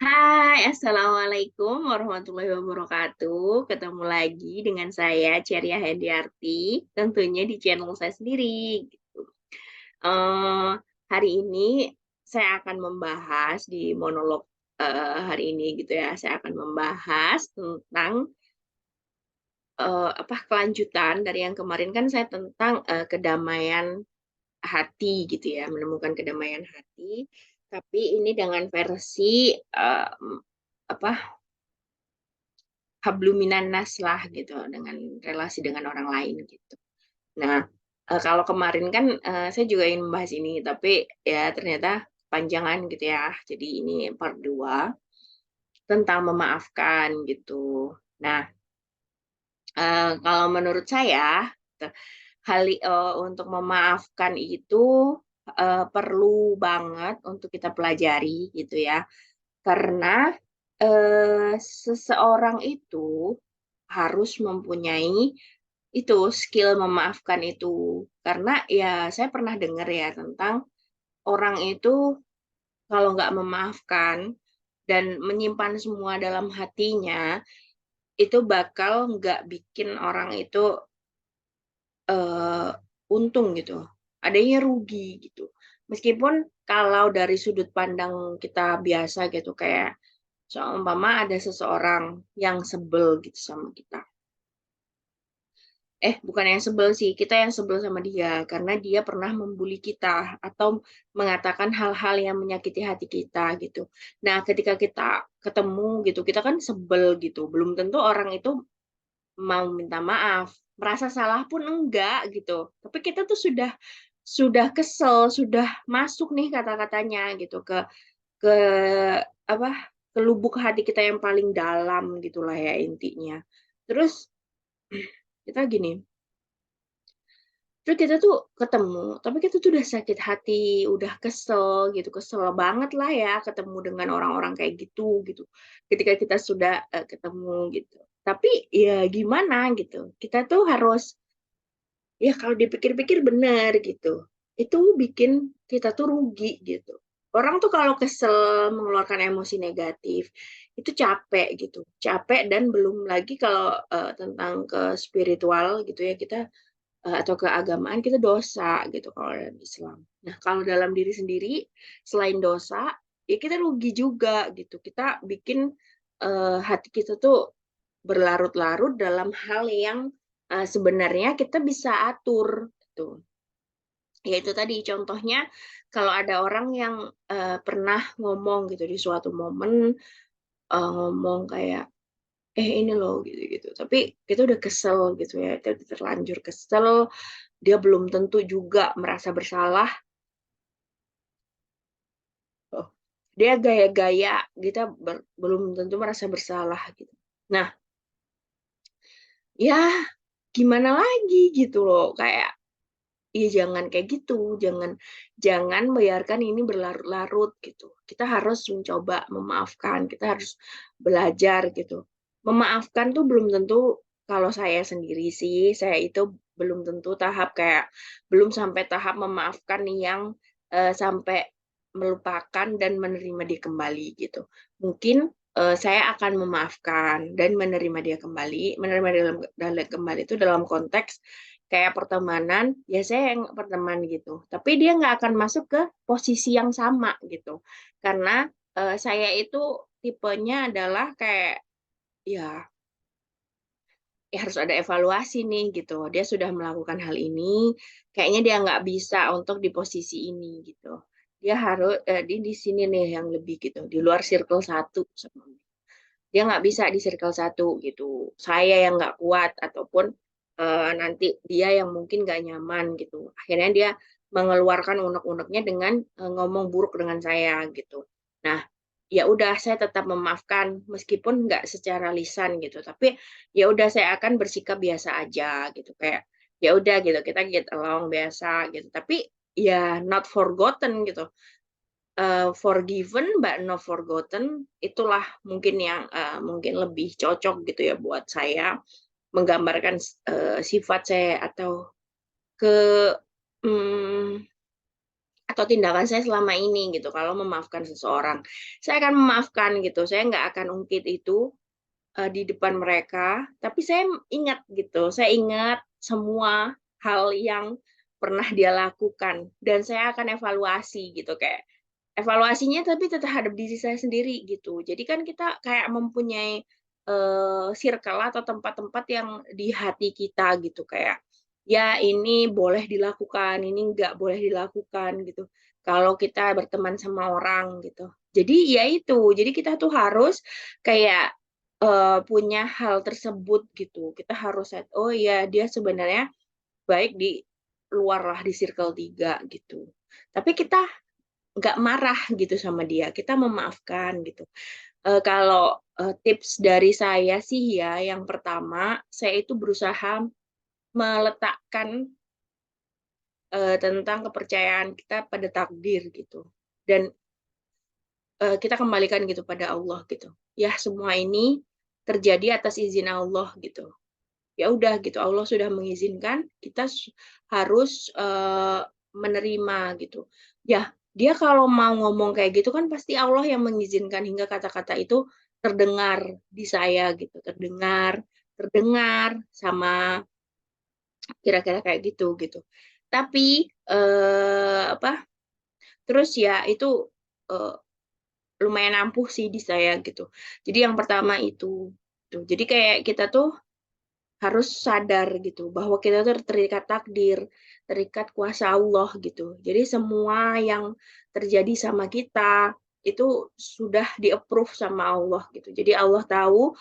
Hai, Assalamualaikum warahmatullahi wabarakatuh. Ketemu lagi dengan saya, Ceria Hendiarti, tentunya di channel saya sendiri. Eh, Hari ini saya akan membahas di monolog hari ini gitu ya. Saya akan membahas tentang kelanjutan dari yang kemarin kan saya tentang kedamaian hati gitu ya, menemukan kedamaian hati. Tapi ini dengan versi apa habluminan nas lah gitu dengan relasi dengan orang lain gitu. Nah, kalau kemarin kan saya juga ingin membahas ini tapi ya ternyata panjangan gitu ya. Jadi ini part 2 tentang memaafkan gitu. Nah, kalau menurut saya gitu, untuk memaafkan itu perlu banget untuk kita pelajari gitu ya. Karena seseorang itu harus mempunyai itu skill memaafkan itu. Karena ya saya pernah dengar ya tentang orang itu kalau nggak memaafkan dan menyimpan semua dalam hatinya, itu bakal nggak bikin orang itu eh, untung gitu. Adanya rugi gitu. Meskipun kalau dari sudut pandang kita biasa gitu, kayak seumpama ada seseorang yang sebel gitu sama kita. Bukan yang sebel sih, kita yang sebel sama dia karena dia pernah membuli kita atau mengatakan hal-hal yang menyakiti hati kita gitu. Nah, ketika kita ketemu gitu, kita kan sebel gitu. Belum tentu orang itu mau minta maaf, merasa salah pun enggak gitu. Tapi kita tuh sudah kesel, sudah masuk nih kata-katanya gitu ke apa? Ke lubuk hati kita yang paling dalam gitulah ya intinya. Terus kita gini, terus kita tuh ketemu, tapi kita tuh udah sakit hati, udah kesel gitu, kesel banget lah ya ketemu dengan orang-orang kayak gitu gitu. Ketika kita sudah ketemu gitu. Tapi ya gimana gitu. Kita tuh harus ya kalau dipikir-pikir benar gitu. Itu bikin kita tuh rugi gitu. Orang tuh kalau kesel mengeluarkan emosi negatif itu capek gitu, capek dan belum lagi kalau tentang ke spiritual gitu ya kita atau keagamaan kita dosa gitu kalau dalam Islam. Nah, kalau dalam diri sendiri selain dosa, ya kita rugi juga gitu. Kita bikin hati kita tuh berlarut-larut dalam hal yang sebenarnya kita bisa atur gitu. Ya itu tadi contohnya kalau ada orang yang pernah ngomong gitu di suatu momen ngomong kayak ini loh gitu-gitu. Tapi kita udah kesel gitu ya, kita udah terlanjur kesel, dia belum tentu juga merasa bersalah. Oh, dia gaya-gaya, kita belum tentu merasa bersalah gitu. Nah, ya gimana lagi gitu loh, kayak ya jangan kayak gitu, jangan jangan biarkan ini berlarut-larut gitu. Kita harus mencoba memaafkan, kita harus belajar gitu. Memaafkan tuh belum tentu kalau saya sendiri sih, saya itu belum tentu tahap kayak belum sampai tahap memaafkan yang sampai melupakan dan menerima dia kembali gitu. Mungkin saya akan memaafkan dan menerima dia kembali, menerima dia dalam kembali itu dalam konteks kayak pertemanan, ya saya yang berteman gitu. Tapi dia nggak akan masuk ke posisi yang sama gitu. Karena saya itu tipenya adalah kayak ya ya harus ada evaluasi nih gitu. Dia sudah melakukan hal ini, kayaknya dia nggak bisa untuk di posisi ini gitu. Dia harus di sini nih yang lebih gitu, di luar circle satu. Dia nggak bisa di circle satu gitu. Saya yang nggak kuat ataupun nanti dia yang mungkin nggak nyaman gitu. Akhirnya dia mengeluarkan unek-uneknya dengan ngomong buruk dengan saya gitu. Nah, ya udah saya tetap memaafkan meskipun nggak secara lisan gitu. Tapi ya udah saya akan bersikap biasa aja gitu kayak ya udah gitu kita get along biasa gitu. Tapi ya not forgotten gitu, forgiven but not forgotten itulah mungkin yang mungkin lebih cocok gitu ya buat saya menggambarkan sifat saya atau ke mm, atau tindakan saya selama ini gitu. Kalau memaafkan seseorang, saya akan memaafkan gitu. Saya nggak akan ungkit itu di depan mereka, tapi saya ingat gitu. Saya ingat semua hal yang pernah dia lakukan dan saya akan evaluasi gitu, kayak evaluasinya tapi terhadap diri saya sendiri gitu. Jadi kan kita kayak mempunyai circle atau tempat-tempat yang di hati kita gitu, kayak ya ini boleh dilakukan, ini nggak boleh dilakukan gitu. Kalau kita berteman sama orang gitu. Jadi ya itu, jadi kita tuh harus kayak punya hal tersebut gitu. Kita harus set, oh ya dia sebenarnya baik di luar lah di circle 3 gitu. Tapi kita nggak marah gitu sama dia, kita memaafkan gitu. Kalau tips dari saya sih ya, yang pertama saya itu berusaha meletakkan tentang kepercayaan kita pada takdir gitu, dan kita kembalikan gitu pada Allah gitu. Ya semua ini terjadi atas izin Allah gitu. Ya udah gitu, Allah sudah mengizinkan, kita harus menerima gitu. Ya, dia kalau mau ngomong kayak gitu kan pasti Allah yang mengizinkan hingga kata-kata itu terdengar di saya gitu, terdengar, terdengar sama kira-kira kayak gitu gitu. Tapi apa? Terus ya itu eh, lumayan ampuh sih di saya gitu. Jadi yang pertama itu tuh. Jadi kayak kita tuh harus sadar gitu bahwa kita tuh terikat takdir, terikat kuasa Allah gitu. Jadi semua yang terjadi sama kita itu sudah di-approve sama Allah gitu. Jadi Allah tahu,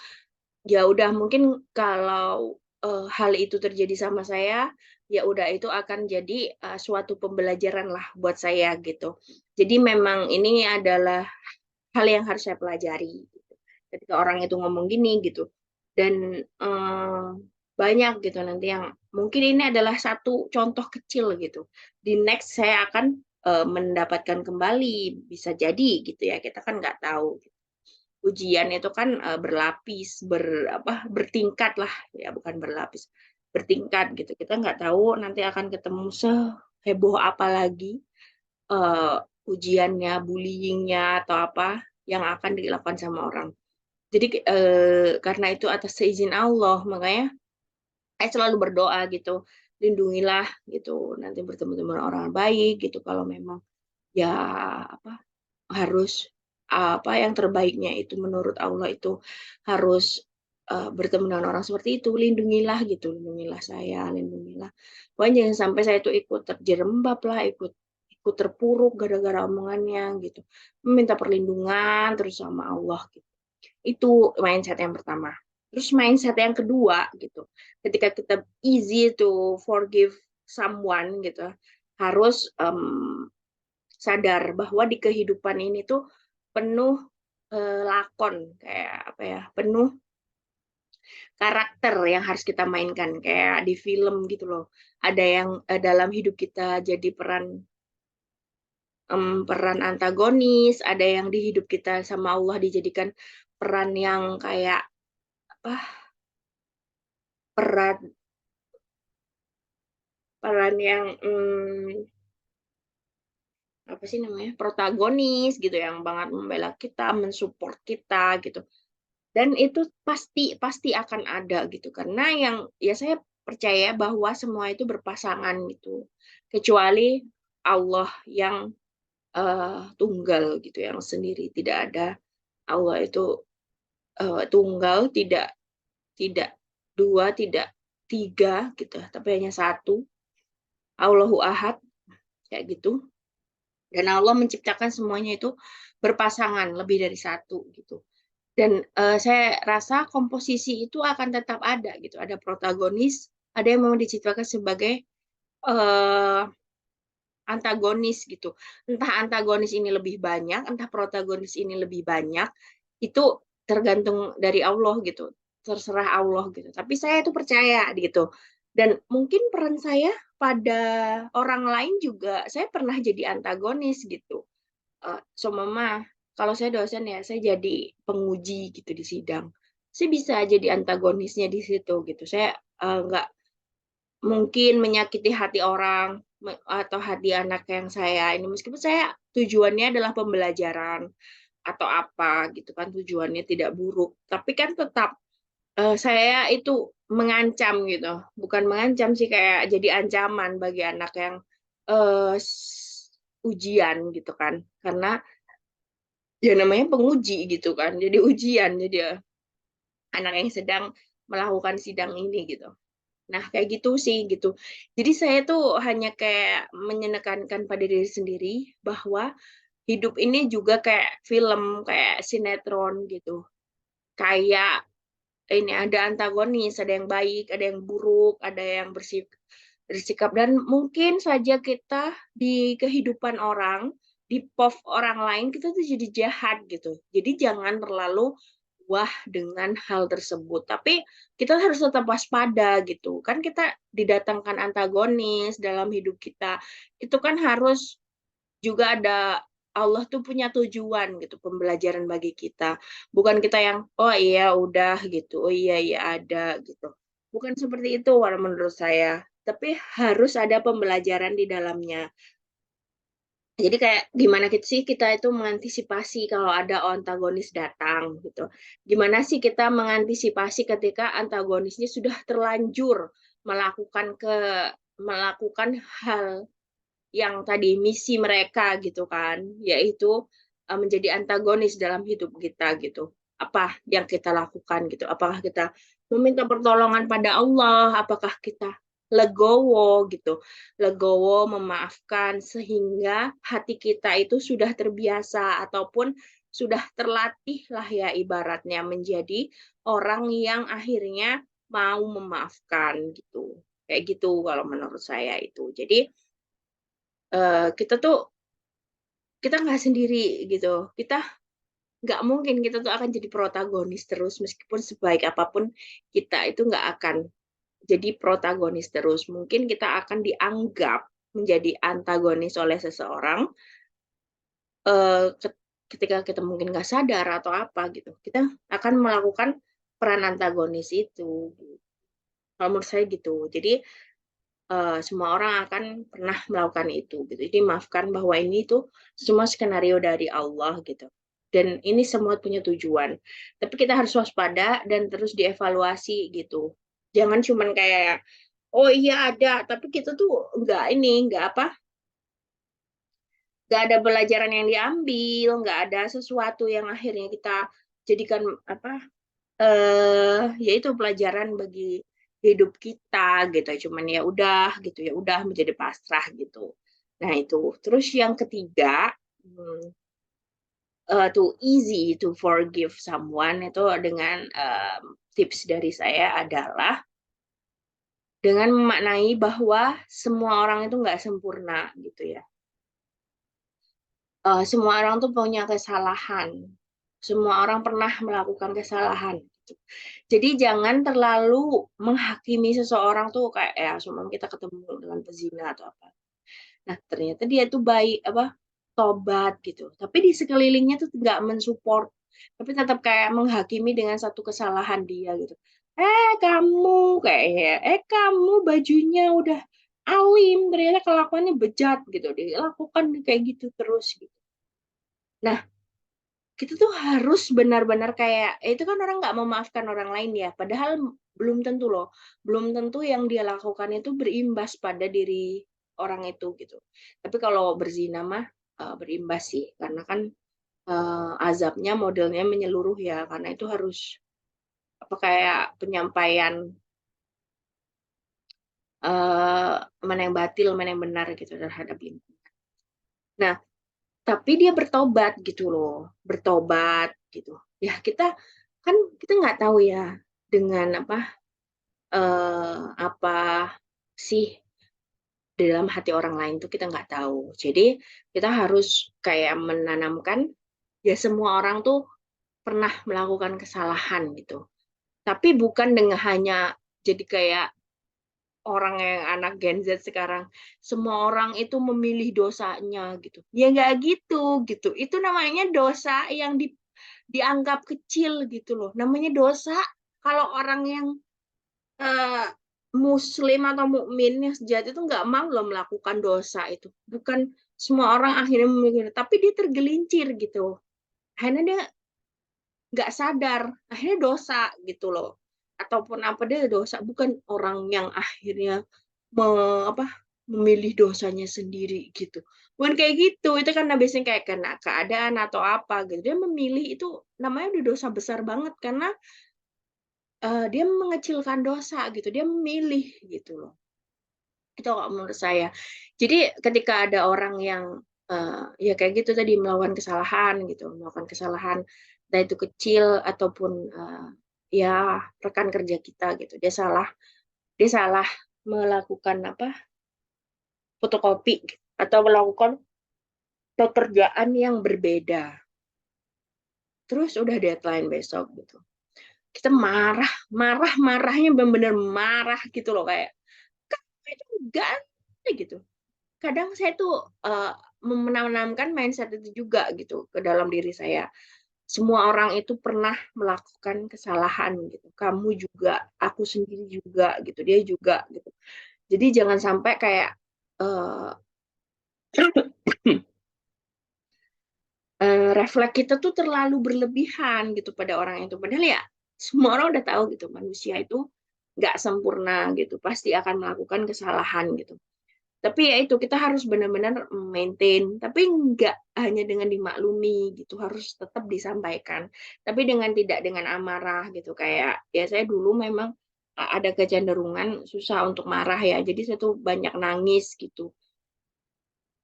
ya udah mungkin kalau hal itu terjadi sama saya, ya udah itu akan jadi suatu pembelajaran lah buat saya gitu. Jadi memang ini adalah hal yang harus saya pelajari gitu. Ketika orang itu ngomong gini gitu, dan banyak gitu nanti yang mungkin ini adalah satu contoh kecil gitu, di next saya akan mendapatkan kembali, bisa jadi gitu ya, kita kan nggak tahu. Ujian itu kan berlapis, bertingkat lah ya, bukan berlapis, bertingkat gitu, kita nggak tahu nanti akan ketemu seheboh apa lagi uh, ujiannya, bullyingnya atau apa yang akan dilakukan sama orang. Jadi karena itu atas seizin Allah, makanya saya selalu berdoa gitu, lindungilah gitu, nanti bertemu dengan orang baik gitu. Kalau memang ya apa harus apa yang terbaiknya itu menurut Allah itu harus bertemu dengan orang seperti itu, lindungilah gitu, lindungilah saya, lindungilah. Pokoknya jangan sampai saya itu ikut terjerembab lah, ikut ikut terpuruk gara-gara omongannya gitu. Meminta perlindungan terus sama Allah gitu. Itu mindset yang pertama. Terus mindset yang kedua gitu. Ketika kita easy to forgive someone gitu, harus sadar bahwa di kehidupan ini tuh penuh lakon, kayak apa ya, penuh karakter yang harus kita mainkan kayak di film gitu loh. Ada yang dalam hidup kita jadi peran antagonis, ada yang di hidup kita sama Allah dijadikan peran yang kayak apa, peran peran yang apa sih namanya, protagonis gitu, yang banget membela kita, mensupport kita gitu. Dan itu pasti pasti akan ada gitu, karena yang ya saya percaya bahwa semua itu berpasangan gitu, kecuali Allah yang tunggal gitu, yang sendiri, tidak ada. Allah itu tunggal, tidak tidak dua, tidak tiga gitu, tapi hanya satu. Allahu Ahad, kayak gitu. Dan Allah menciptakan semuanya itu berpasangan, lebih dari satu gitu. Dan saya rasa komposisi itu akan tetap ada gitu. Ada protagonis, ada yang memang diciptakan sebagai uh, antagonis gitu. Entah antagonis ini lebih banyak, entah protagonis ini lebih banyak, itu tergantung dari Allah gitu. Terserah Allah gitu. Tapi saya itu percaya gitu. Dan mungkin peran saya pada orang lain juga, saya pernah jadi antagonis gitu. So mama, kalau saya dosen ya, saya jadi penguji gitu di sidang. Saya bisa jadi antagonisnya di situ gitu. Saya nggak mungkin menyakiti hati orang, atau hati anak yang saya ini, meskipun saya tujuannya adalah pembelajaran atau apa gitu kan, tujuannya tidak buruk, tapi kan tetap saya itu mengancam gitu, bukan mengancam sih, kayak jadi ancaman bagi anak yang ujian gitu kan, karena ya namanya penguji gitu kan, jadi ujian, jadi anak yang sedang melakukan sidang ini gitu. Nah, kayak gitu sih gitu. Jadi saya tuh hanya kayak menekankan pada diri sendiri bahwa hidup ini juga kayak film, kayak sinetron gitu. Kayak ini ada antagonis, ada yang baik, ada yang buruk, ada yang bersikap, dan mungkin saja kita di kehidupan orang, di POV orang lain kita tuh jadi jahat gitu. Jadi jangan terlalu wah dengan hal tersebut. Tapi kita harus tetap waspada gitu. Kan kita didatangkan antagonis dalam hidup kita. Itu kan harus juga ada, Allah tuh punya tujuan gitu, pembelajaran bagi kita. Bukan kita yang oh iya udah gitu, oh iya iya ada gitu. Bukan seperti itu kalau menurut saya. Tapi harus ada pembelajaran di dalamnya. Jadi kayak gimana kita sih kita itu mengantisipasi kalau ada antagonis datang gitu. Gimana sih kita mengantisipasi ketika antagonisnya sudah terlanjur melakukan melakukan hal yang tadi misi mereka gitu kan, yaitu menjadi antagonis dalam hidup kita gitu. Apa yang kita lakukan gitu? Apakah kita meminta pertolongan pada Allah? Apakah kita legowo gitu, legowo memaafkan sehingga hati kita itu sudah terbiasa ataupun sudah terlatih lah ya ibaratnya menjadi orang yang akhirnya mau memaafkan gitu. Kayak gitu kalau menurut saya itu. Jadi kita tuh kita nggak sendiri gitu. Kita nggak mungkin kita tuh akan jadi protagonis terus meskipun sebaik apapun kita itu nggak akan jadi protagonis terus. Mungkin kita akan dianggap menjadi antagonis oleh seseorang eh, ketika kita mungkin nggak sadar atau apa gitu. Kita akan melakukan peran antagonis itu. Kalau menurut saya gitu. Jadi semua orang akan pernah melakukan itu gitu. Jadi maafkan bahwa ini tuh semua skenario dari Allah gitu. Dan ini semua punya tujuan. Tapi kita harus waspada dan terus dievaluasi gitu. Jangan cuman kayak oh iya ada, tapi kita tuh nggak apa, nggak ada pelajaran yang diambil, nggak ada sesuatu yang akhirnya kita jadikan apa yaitu pelajaran bagi hidup kita gitu. Cuman ya udah gitu, ya udah menjadi pasrah gitu. Nah, itu. Terus yang ketiga, to easy to forgive someone itu dengan tips dari saya adalah dengan memaknai bahwa semua orang itu nggak sempurna gitu ya. Semua orang tuh punya kesalahan. Semua orang pernah melakukan kesalahan. Gitu. Jadi jangan terlalu menghakimi seseorang tuh kayak ya seumpama kita ketemu dengan pezina atau apa. Nah, ternyata dia tuh baik apa tobat gitu. Tapi di sekelilingnya tuh nggak mensupport. Tapi tetap kayak menghakimi dengan satu kesalahan dia gitu. Kamu kayaknya, kamu bajunya udah alim, ternyata kelakuannya bejat gitu. Dilakukan kayak gitu terus gitu. Nah, kita tuh harus benar-benar kayak itu kan orang nggak memaafkan orang lain ya, padahal belum tentu loh, belum tentu yang dia lakukan itu berimbas pada diri orang itu gitu. Tapi kalau berzina mah berimbas sih, karena kan azabnya modelnya menyeluruh ya, karena itu harus apa kayak penyampaian mana yang batil, mana yang benar gitu terhadap lingkungan. Nah, tapi dia bertobat gitu loh, bertobat gitu. Ya kita nggak tahu ya dengan apa sih di dalam hati orang lain tuh kita nggak tahu. Jadi kita harus kayak menanamkan ya semua orang tuh pernah melakukan kesalahan gitu. Tapi bukan dengan hanya jadi kayak orang yang anak Gen Z sekarang, semua orang itu memilih dosanya gitu. Ya nggak gitu gitu. Itu namanya dosa yang dianggap kecil gitu loh. Namanya dosa kalau orang yang eh, Muslim atau mukmin yang sejati itu nggak mau loh melakukan dosa itu. Bukan semua orang akhirnya memikirkan, tapi dia tergelincir gitu. Akhirnya dia nggak sadar, akhirnya dosa gitu loh. Ataupun apa dia dosa, bukan orang yang akhirnya me, apa memilih dosanya sendiri gitu. Bukan kayak gitu, itu kan biasanya kayak kena keadaan atau apa gitu. Dia memilih itu namanya udah dosa besar banget karena dia mengecilkan dosa gitu. Dia memilih gitu loh. Itu kalau menurut saya. Jadi ketika ada orang yang ya kayak gitu tadi melakukan kesalahan gitu, melakukan kesalahan, entah itu kecil ataupun ya rekan kerja kita gitu, dia salah melakukan apa fotokopi gitu, atau melakukan pekerjaan yang berbeda. Terus udah deadline besok gitu. Kita marah, marahnya benar-benar marah gitu loh kayak kamu itu enggak gitu. Kadang saya tuh menanamkan mindset itu juga gitu ke dalam diri saya. Semua orang itu pernah melakukan kesalahan gitu. Kamu juga, aku sendiri juga gitu, dia juga gitu. Jadi jangan sampai kayak uh, refleks kita tuh terlalu berlebihan gitu pada orang itu. Padahal ya semua orang udah tahu gitu manusia itu nggak sempurna gitu, pasti akan melakukan kesalahan gitu. Tapi ya itu kita harus benar-benar maintain, tapi nggak hanya dengan dimaklumi gitu, harus tetap disampaikan. Tapi tidak dengan amarah gitu. Kayak ya saya dulu memang ada kecenderungan susah untuk marah ya. Jadi saya tuh banyak nangis gitu.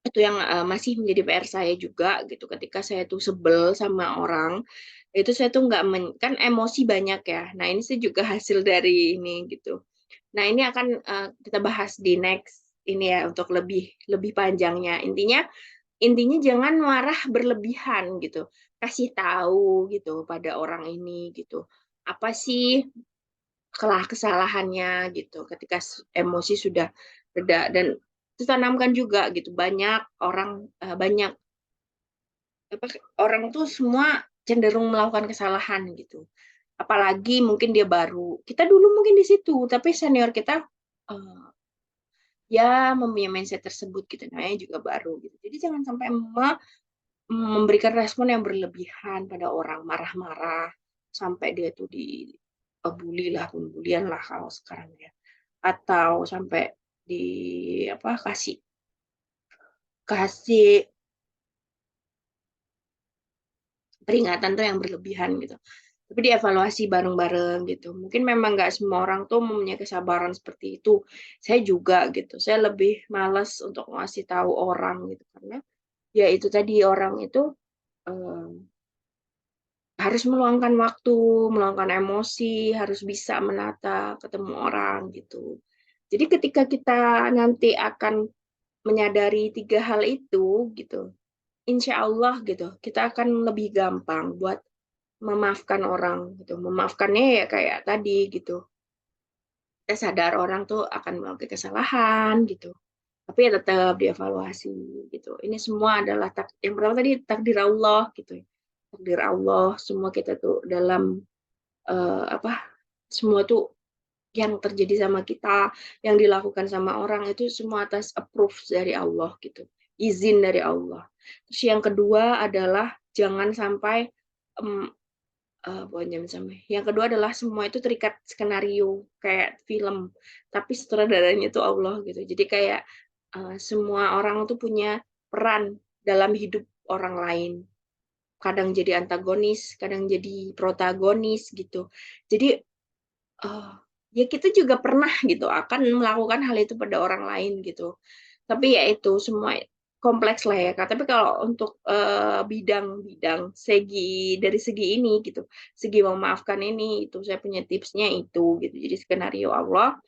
Itu yang masih menjadi PR saya juga gitu. Ketika saya tuh sebel sama orang, itu saya tuh nggak kan emosi banyak ya. Nah ini sih juga hasil dari ini gitu. Nah, ini akan kita bahas di next ini ya untuk lebih lebih panjangnya. Intinya jangan marah berlebihan gitu. Kasih tahu gitu pada orang ini gitu. Apa sih kesalahannya gitu. Ketika emosi sudah reda dan ditanamkan juga gitu. Banyak apa orang tuh semua cenderung melakukan kesalahan gitu. Apalagi mungkin dia baru. Kita dulu mungkin di situ, tapi senior kita eh, ya mempunyai mindset tersebut gitu, namanya juga baru gitu. Jadi jangan sampai memberikan respon yang berlebihan pada orang, marah-marah sampai dia tuh bully lah, pembulian lah kalau sekarang ya, atau sampai di apa kasih kasih peringatan tuh yang berlebihan gitu. Tapi dievaluasi bareng-bareng gitu. Mungkin memang nggak semua orang tuh mempunyai kesabaran seperti itu. Saya juga gitu. Saya lebih malas untuk ngasih tahu orang gitu karena ya itu tadi orang itu eh, harus meluangkan waktu, meluangkan emosi, harus bisa menata ketemu orang gitu. Jadi ketika kita nanti akan menyadari tiga hal itu gitu, insya Allah gitu, kita akan lebih gampang buat memaafkan orang gitu. Memaafkannya ya kayak tadi gitu. Kita sadar orang tuh akan melakukan kesalahan gitu. Tapi ya tetap dievaluasi gitu. Ini semua adalah yang pertama tadi takdir Allah gitu. Takdir Allah, semua kita tuh dalam apa? Semua tuh yang terjadi sama kita, yang dilakukan sama orang itu semua atas approve dari Allah gitu. Izin dari Allah. Terus yang kedua adalah jangan sampai um, bukan sampai. Yang kedua adalah semua itu terikat skenario kayak film, tapi sutradaranya itu Allah gitu. Jadi kayak semua orang tuh punya peran dalam hidup orang lain. Kadang jadi antagonis, kadang jadi protagonis gitu. Jadi ya kita juga pernah gitu akan melakukan hal itu pada orang lain gitu. Tapi ya itu semua kompleks lah ya Kak. Tapi kalau untuk bidang-bidang dari segi ini gitu, segi memaafkan ini itu saya punya tipsnya itu gitu. Jadi skenario Allah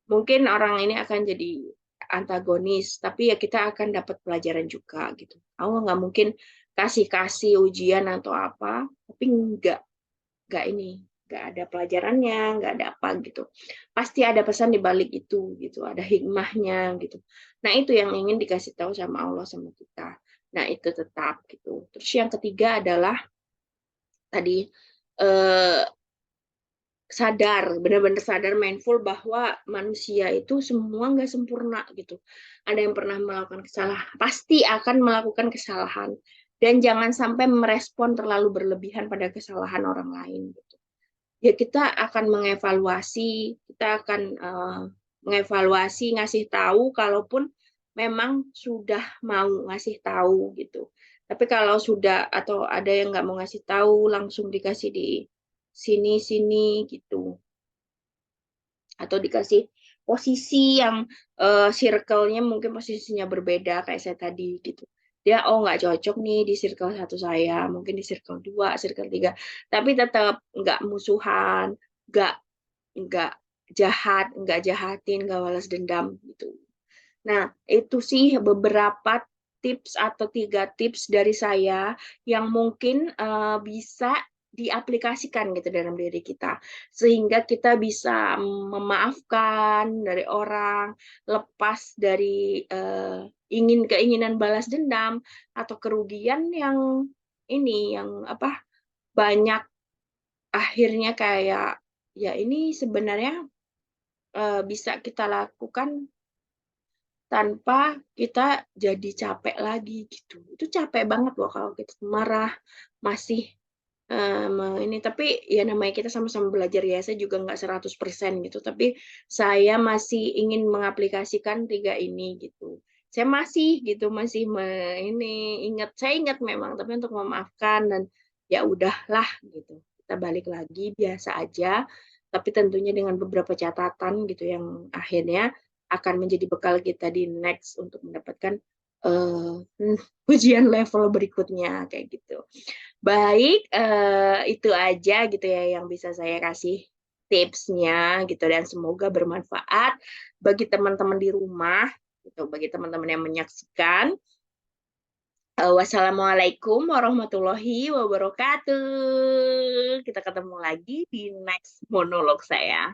mungkin orang ini akan jadi antagonis, tapi ya kita akan dapat pelajaran juga gitu. Allah nggak mungkin kasih ujian atau apa, tapi nggak ini nggak ada pelajarannya, nggak ada apa gitu, pasti ada pesan di balik itu gitu, ada hikmahnya gitu. Nah itu yang ingin dikasih tahu sama Allah sama kita. Nah itu tetap gitu. Terus yang ketiga adalah tadi eh, sadar, benar-benar sadar, mindful bahwa manusia itu semua nggak sempurna gitu. Ada yang pernah melakukan kesalahan, pasti akan melakukan kesalahan. Dan jangan sampai merespon terlalu berlebihan pada kesalahan orang lain gitu. Ya kita akan mengevaluasi, kita akan mengevaluasi, ngasih tahu kalaupun memang sudah mau ngasih tahu gitu. Tapi kalau sudah atau ada yang nggak mau ngasih tahu, langsung dikasih di sini-sini gitu. Atau dikasih posisi yang circle-nya mungkin posisinya berbeda kayak saya tadi gitu. Dia oh nggak cocok nih di circle satu saya, mungkin di circle dua, circle tiga, tapi tetap nggak musuhan, nggak nggak jahat, nggak jahatin, nggak balas dendam gitu. Nah, itu sih beberapa tips atau 3 tips dari saya yang mungkin bisa diaplikasikan gitu dalam diri kita. Sehingga kita bisa memaafkan dari orang, lepas dari keinginan balas dendam atau kerugian yang ini, yang apa, banyak akhirnya kayak, ya ini sebenarnya bisa kita lakukan tanpa kita jadi capek lagi gitu. Itu capek banget loh kalau kita marah, masih ini, tapi ya namanya kita sama-sama belajar ya, saya juga nggak 100% gitu, tapi saya masih ingin mengaplikasikan 3 ini gitu. Saya masih gitu, masih ini, saya ingat memang, tapi untuk memaafkan dan ya udahlah gitu. Kita balik lagi biasa aja, tapi tentunya dengan beberapa catatan gitu yang akhirnya akan menjadi bekal kita di next untuk mendapatkan uh, ujian level berikutnya kayak gitu. Baik, itu aja gitu ya yang bisa saya kasih tipsnya gitu, dan semoga bermanfaat bagi teman-teman di rumah gitu, bagi teman-teman yang menyaksikan. Wassalamualaikum warahmatullahi wabarakatuh. Kita ketemu lagi di next monolog saya.